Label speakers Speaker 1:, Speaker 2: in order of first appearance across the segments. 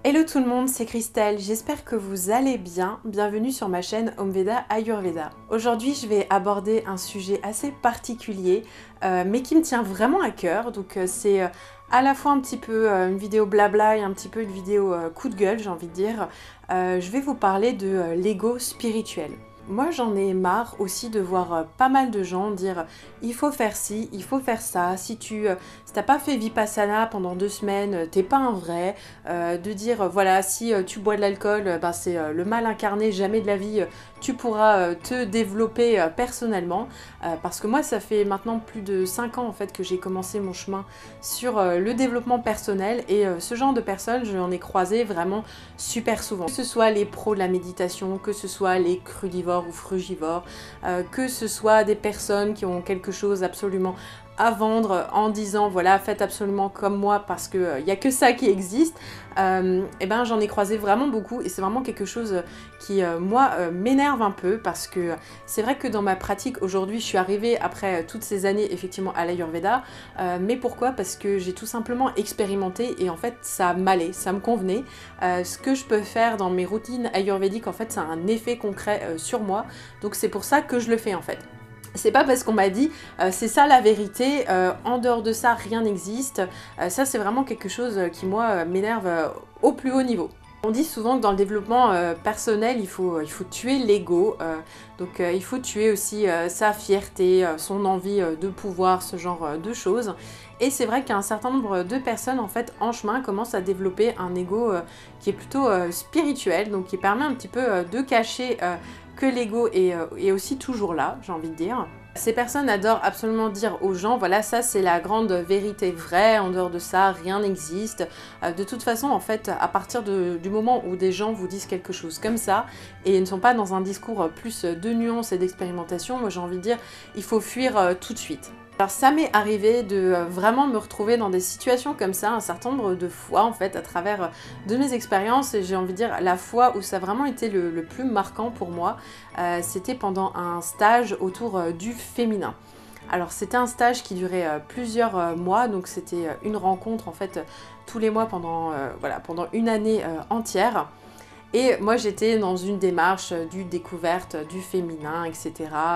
Speaker 1: Hello tout le monde, c'est Christelle, j'espère que vous allez bien. Bienvenue sur ma chaîne Homeveda Ayurveda. Aujourd'hui je vais aborder un sujet assez particulier mais qui me tient vraiment à cœur. Donc c'est à la fois un petit peu une vidéo blabla et un petit peu une vidéo coup de gueule, j'ai envie de dire. Je vais vous parler de l'ego spirituel. Moi j'en ai marre aussi de voir pas mal de gens dire il faut faire ci, il faut faire ça, si t'as pas fait Vipassana pendant 2 semaines, t'es pas un vrai, de dire voilà si tu bois de l'alcool, ben, c'est le mal incarné, jamais de la vie tu pourras te développer personnellement, parce que moi ça fait maintenant plus de 5 ans en fait que j'ai commencé mon chemin sur le développement personnel et ce genre de personnes j'en ai croisé vraiment super souvent. Que ce soit les pros de la méditation, que ce soit les crudivores ou frugivores, que ce soit des personnes qui ont quelque chose absolument à vendre en disant voilà faites absolument comme moi parce que y a que ça qui existe, et ben j'en ai croisé vraiment beaucoup et c'est vraiment quelque chose qui moi m'énerve un peu parce que c'est vrai que dans ma pratique aujourd'hui je suis arrivée après toutes ces années effectivement à l'Ayurveda, mais pourquoi? Parce que j'ai tout simplement expérimenté et en fait ça m'allait, ça me convenait, ce que je peux faire dans mes routines ayurvédiques en fait ça a un effet concret sur moi, donc c'est pour ça que je le fais en fait. C'est pas parce qu'on m'a dit c'est ça la vérité, en dehors de ça rien n'existe. Ça c'est vraiment quelque chose qui moi m'énerve au plus haut niveau. On dit souvent que dans le développement personnel il faut tuer l'ego, donc il faut tuer aussi sa fierté, son envie de pouvoir, ce genre de choses. Et c'est vrai qu'un certain nombre de personnes en fait en chemin commencent à développer un ego qui est plutôt spirituel, donc qui permet un petit peu de cacher que l'ego est aussi toujours là, j'ai envie de dire. Ces personnes adorent absolument dire aux gens, voilà, ça c'est la grande vérité vraie, en dehors de ça, rien n'existe. De toute façon, en fait, à partir du moment où des gens vous disent quelque chose comme ça, et ne sont pas dans un discours plus de nuances et d'expérimentation, moi j'ai envie de dire, il faut fuir tout de suite. Alors ça m'est arrivé de vraiment me retrouver dans des situations comme ça un certain nombre de fois en fait à travers de mes expériences, et j'ai envie de dire la fois où ça a vraiment été le plus marquant pour moi, c'était pendant un stage autour du féminin. Alors c'était un stage qui durait plusieurs mois, donc c'était une rencontre en fait tous les mois pendant, voilà, pendant une année entière. Et moi j'étais dans une démarche du découverte du féminin, etc.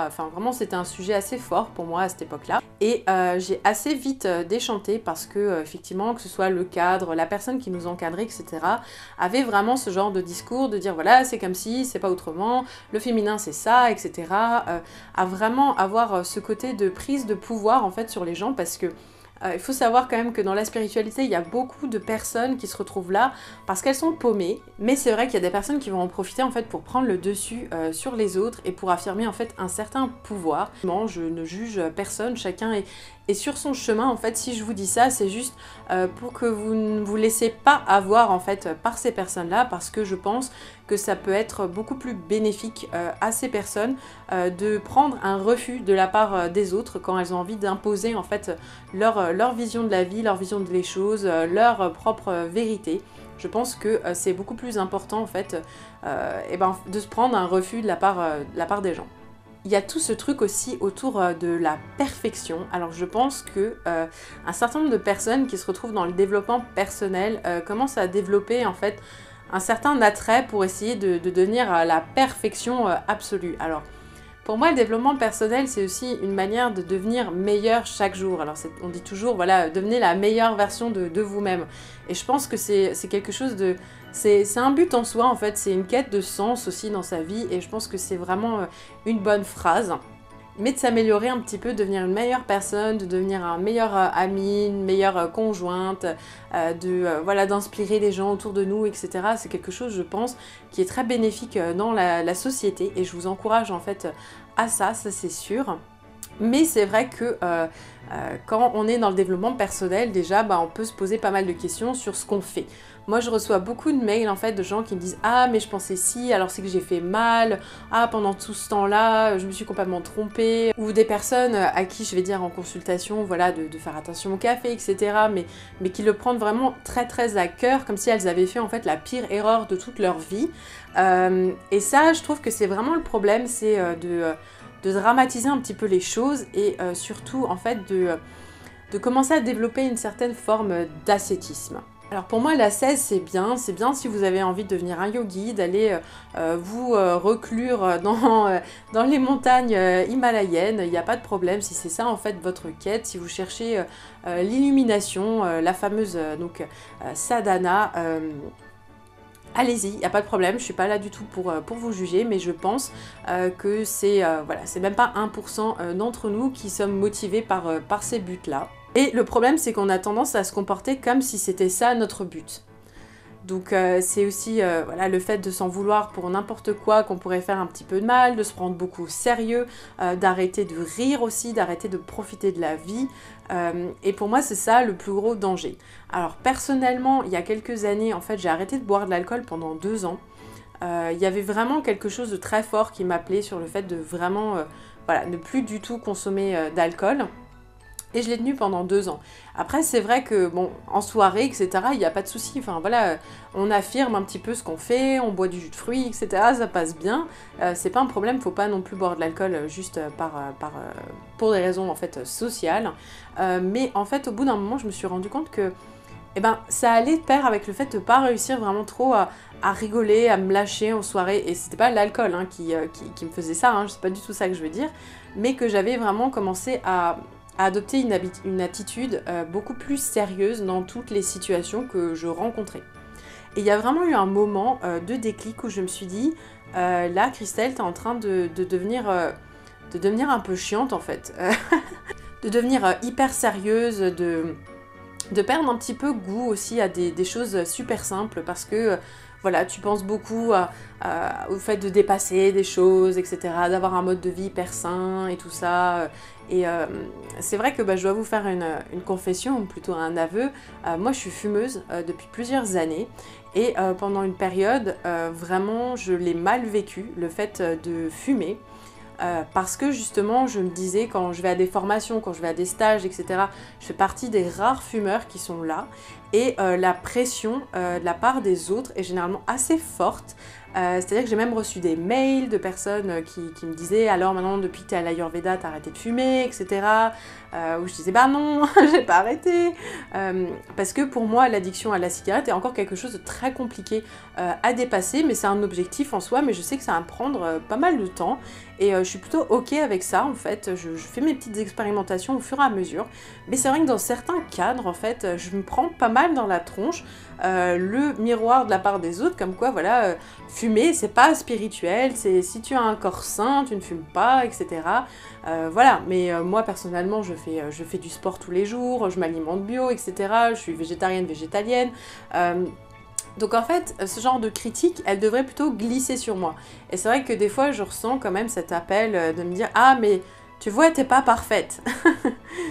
Speaker 1: Enfin vraiment c'était un sujet assez fort pour moi à cette époque-là. Et j'ai assez vite déchanté parce que effectivement que ce soit le cadre, la personne qui nous encadrait, etc. avait vraiment ce genre de discours de dire voilà c'est comme si, c'est pas autrement, le féminin c'est ça, etc. À vraiment avoir ce côté de prise de pouvoir en fait sur les gens parce que il faut savoir quand même que dans la spiritualité, il y a beaucoup de personnes qui se retrouvent là parce qu'elles sont paumées, mais c'est vrai qu'il y a des personnes qui vont en profiter en fait pour prendre le dessus sur les autres et pour affirmer en fait un certain pouvoir. Je ne juge personne, chacun est sur son chemin en fait. Si je vous dis ça, c'est juste pour que vous ne vous laissez pas avoir en fait par ces personnes-là, parce que je pense que ça peut être beaucoup plus bénéfique à ces personnes de prendre un refus de la part des autres quand elles ont envie d'imposer en fait leur vision de la vie, leur vision des choses, leur propre vérité. Je pense que c'est beaucoup plus important en fait de se prendre un refus de la part des gens. Il y a tout ce truc aussi autour de la perfection. Alors je pense que un certain nombre de personnes qui se retrouvent dans le développement personnel commencent à développer en fait un certain attrait pour essayer de devenir la perfection absolue. Alors pour moi, le développement personnel, c'est aussi une manière de devenir meilleur chaque jour. Alors on dit toujours, voilà, devenez la meilleure version de vous-même. Et je pense que c'est quelque chose de... C'est un but en soi, en fait. C'est une quête de sens aussi dans sa vie. Et je pense que c'est vraiment une bonne phrase. Mais de s'améliorer un petit peu, de devenir une meilleure personne, de devenir un meilleur ami, une meilleure conjointe, voilà, d'inspirer les gens autour de nous, etc. C'est quelque chose, je pense, qui est très bénéfique dans la société et je vous encourage en fait à ça c'est sûr. Mais c'est vrai que quand on est dans le développement personnel, déjà, on peut se poser pas mal de questions sur ce qu'on fait. Moi, je reçois beaucoup de mails en fait de gens qui me disent « Ah, mais je pensais si, alors c'est que j'ai fait mal. Ah, pendant tout ce temps-là, je me suis complètement trompée. » Ou des personnes à qui je vais dire en consultation, voilà, de faire attention au café, etc. Mais qui le prennent vraiment très très à cœur, comme si elles avaient fait en fait la pire erreur de toute leur vie. Et ça, je trouve que c'est vraiment le problème, c'est de dramatiser un petit peu les choses et surtout en fait de commencer à développer une certaine forme d'ascétisme. Alors pour moi, la 16, c'est bien si vous avez envie de devenir un yogi, d'aller vous reclure dans les montagnes himalayennes, il n'y a pas de problème si c'est ça en fait votre quête, si vous cherchez l'illumination, la fameuse sadhana. Allez-y, il n'y a pas de problème, je ne suis pas là du tout pour vous juger, mais je pense que c'est voilà, c'est même pas 1% d'entre nous qui sommes motivés par ces buts-là. Et le problème, c'est qu'on a tendance à se comporter comme si c'était ça notre but. Donc c'est aussi voilà, le fait de s'en vouloir pour n'importe quoi qu'on pourrait faire un petit peu de mal, de se prendre beaucoup au sérieux, d'arrêter de rire aussi, d'arrêter de profiter de la vie. Et pour moi, c'est ça le plus gros danger. Alors personnellement, il y a quelques années, en fait, j'ai arrêté de boire de l'alcool pendant 2 ans. Il y avait vraiment quelque chose de très fort qui m'appelait sur le fait de vraiment voilà, ne plus du tout consommer d'alcool. Et je l'ai tenu pendant 2 ans. Après, c'est vrai que, bon, en soirée, etc., il n'y a pas de souci. Enfin, voilà, on affirme un petit peu ce qu'on fait, on boit du jus de fruits, etc., ça passe bien. C'est pas un problème, faut pas non plus boire de l'alcool juste pour des raisons, en fait, sociales. Mais, en fait, au bout d'un moment, je me suis rendu compte que, eh ben, ça allait de pair avec le fait de pas réussir vraiment trop à rigoler, à me lâcher en soirée. Et c'était pas l'alcool hein, qui me faisait ça, hein, c'est pas du tout ça que je veux dire. Mais que j'avais vraiment commencé à adopter une attitude beaucoup plus sérieuse dans toutes les situations que je rencontrais. Et il y a vraiment eu un moment de déclic où je me suis dit, là Christelle, t'es en train de devenir un peu chiante en fait, de devenir hyper sérieuse, de perdre un petit peu goût aussi à des choses super simples parce que voilà, tu penses beaucoup au fait de dépasser des choses, etc., d'avoir un mode de vie hyper sain et tout ça. Et c'est vrai que je dois vous faire une confession, ou plutôt un aveu. Moi, je suis fumeuse depuis plusieurs années et pendant une période, vraiment, je l'ai mal vécu, le fait de fumer. Parce que justement, je me disais, quand je vais à des formations, quand je vais à des stages, etc., je fais partie des rares fumeurs qui sont là. Et la pression de la part des autres est généralement assez forte. C'est-à-dire que j'ai même reçu des mails de personnes qui me disaient alors maintenant depuis que tu es à l'Ayurveda t'as arrêté de fumer, etc. Où je disais bah non, j'ai pas arrêté. Parce que pour moi l'addiction à la cigarette est encore quelque chose de très compliqué à dépasser, mais c'est un objectif en soi, mais je sais que ça va me prendre pas mal de temps. Et je suis plutôt ok avec ça en fait, je fais mes petites expérimentations au fur et à mesure. Mais c'est vrai que dans certains cadres en fait, je me prends pas mal dans la tronche le miroir de la part des autres, comme quoi voilà, fumer c'est pas spirituel, c'est si tu as un corps sain, tu ne fumes pas, etc. Voilà, mais moi personnellement je fais du sport tous les jours, je m'alimente bio, etc. Je suis végétarienne, végétalienne. Donc en fait, ce genre de critique, elle devrait plutôt glisser sur moi. Et c'est vrai que des fois, je ressens quand même cet appel de me dire « Ah, mais tu vois, t'es pas parfaite !»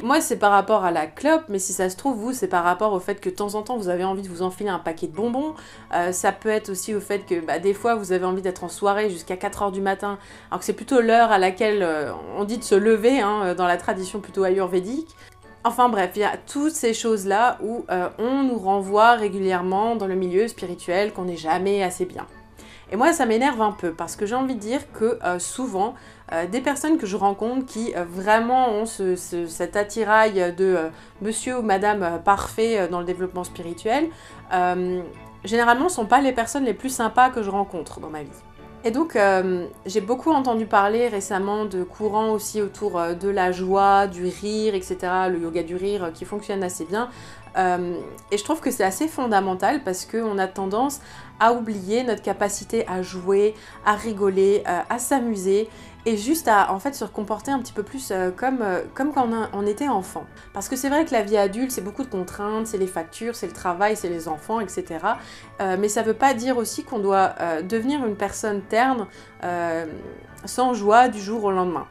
Speaker 1: Moi, c'est par rapport à la clope, mais si ça se trouve, vous, c'est par rapport au fait que de temps en temps, vous avez envie de vous enfiler un paquet de bonbons. Ça peut être aussi au fait que des fois, vous avez envie d'être en soirée jusqu'à 4h du matin, alors que c'est plutôt l'heure à laquelle on dit de se lever, hein, dans la tradition plutôt ayurvédique. Enfin bref, il y a toutes ces choses-là où on nous renvoie régulièrement dans le milieu spirituel qu'on n'est jamais assez bien. Et moi, ça m'énerve un peu parce que j'ai envie de dire que souvent, des personnes que je rencontre qui vraiment ont cet attirail de monsieur ou madame parfait dans le développement spirituel, généralement ne sont pas les personnes les plus sympas que je rencontre dans ma vie. Et donc, j'ai beaucoup entendu parler récemment de courants aussi autour de la joie, du rire, etc., le yoga du rire qui fonctionne assez bien. Et je trouve que c'est assez fondamental parce qu'on a tendance à oublier notre capacité à jouer, à rigoler, à s'amuser et juste à en fait se comporter un petit peu plus comme quand on était enfant. Parce que c'est vrai que la vie adulte, c'est beaucoup de contraintes, c'est les factures, c'est le travail, c'est les enfants, etc. Mais ça veut pas dire aussi qu'on doit devenir une personne terne sans joie du jour au lendemain.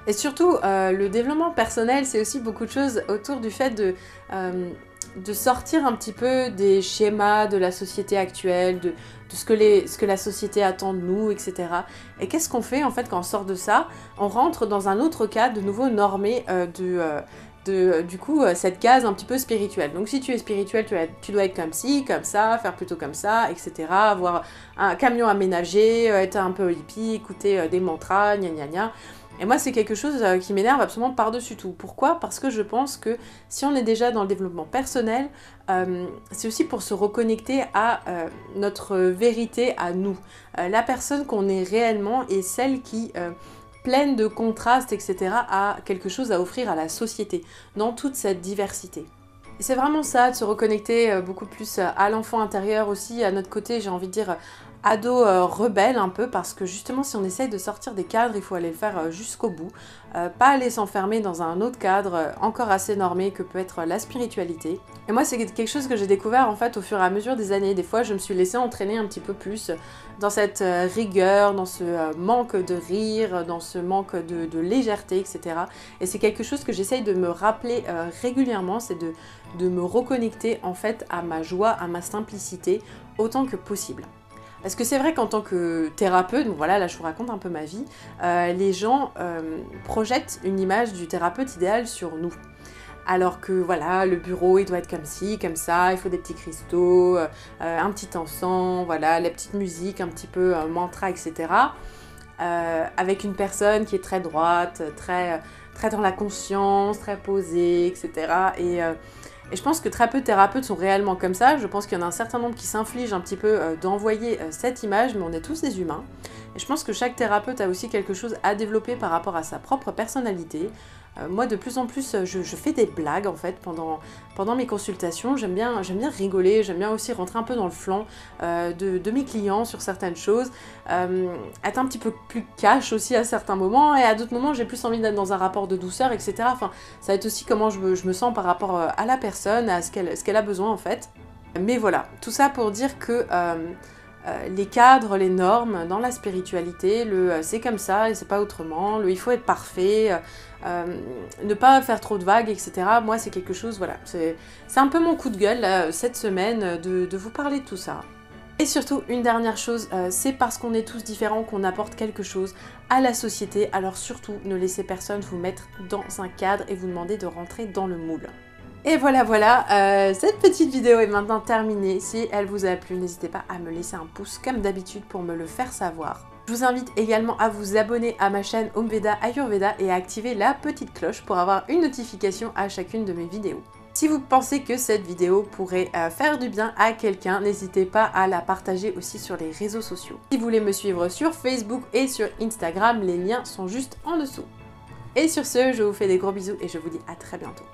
Speaker 1: Et surtout, le développement personnel, c'est aussi beaucoup de choses autour du fait de sortir un petit peu des schémas de la société actuelle, de ce que la société attend de nous, etc. Et qu'est-ce qu'on fait en fait quand on sort de ça? On rentre dans un autre cadre de nouveau normé du coup cette case un petit peu spirituelle. Donc si tu es spirituel, tu dois être comme ci, comme ça, faire plutôt comme ça, etc. Avoir un camion aménagé, être un peu hippie, écouter des mantras, gna gna gna. Et moi, c'est quelque chose qui m'énerve absolument par-dessus tout. Pourquoi? Parce que je pense que si on est déjà dans le développement personnel, c'est aussi pour se reconnecter à notre vérité, à nous. La personne qu'on est réellement et celle qui, pleine de contrastes, etc., a quelque chose à offrir à la société, dans toute cette diversité. Et c'est vraiment ça, de se reconnecter beaucoup plus à l'enfant intérieur aussi, à notre côté, j'ai envie de dire, ado rebelle un peu, parce que justement si on essaye de sortir des cadres, il faut aller le faire jusqu'au bout, pas aller s'enfermer dans un autre cadre encore assez normé que peut être la spiritualité. Et moi c'est quelque chose que j'ai découvert en fait au fur et à mesure des années. Des fois je me suis laissée entraîner un petit peu plus dans cette rigueur, dans ce manque de rire, dans ce manque de légèreté, etc. Et c'est quelque chose que j'essaye de me rappeler régulièrement, c'est de me reconnecter en fait à ma joie, à ma simplicité, autant que possible. Parce que c'est vrai qu'en tant que thérapeute, donc voilà, là je vous raconte un peu ma vie, les gens projettent une image du thérapeute idéal sur nous. Alors que voilà, le bureau il doit être comme ci, comme ça, il faut des petits cristaux, un petit encens, voilà, la petite musique, un petit peu mantra, etc. Avec une personne qui est très droite, très dans la conscience, très posée, etc. Et je pense que très peu de thérapeutes sont réellement comme ça. Je pense qu'il y en a un certain nombre qui s'infligent un petit peu d'envoyer cette image, mais on est tous des humains. Et je pense que chaque thérapeute a aussi quelque chose à développer par rapport à sa propre personnalité. Moi, de plus en plus, je fais des blagues en fait pendant mes consultations. J'aime bien rigoler, j'aime bien aussi rentrer un peu dans le flanc de mes clients sur certaines choses, être un petit peu plus cash aussi à certains moments, et à d'autres moments, j'ai plus envie d'être dans un rapport de douceur, etc. Enfin, ça va être aussi comment je me sens par rapport à la personne, à ce qu'elle a besoin en fait. Mais voilà, tout ça pour dire que les cadres, les normes dans la spiritualité, c'est comme ça et c'est pas autrement, il faut être parfait, ne pas faire trop de vagues, etc. Moi c'est quelque chose, voilà, c'est un peu mon coup de gueule là, cette semaine de vous parler de tout ça. Et surtout, une dernière chose, c'est parce qu'on est tous différents qu'on apporte quelque chose à la société, alors surtout ne laissez personne vous mettre dans un cadre et vous demander de rentrer dans le moule. Et voilà, cette petite vidéo est maintenant terminée. Si elle vous a plu, n'hésitez pas à me laisser un pouce comme d'habitude pour me le faire savoir. Je vous invite également à vous abonner à ma chaîne Omveda Ayurveda et à activer la petite cloche pour avoir une notification à chacune de mes vidéos. Si vous pensez que cette vidéo pourrait faire du bien à quelqu'un, n'hésitez pas à la partager aussi sur les réseaux sociaux. Si vous voulez me suivre sur Facebook et sur Instagram, les liens sont juste en dessous. Et sur ce, je vous fais des gros bisous et je vous dis à très bientôt.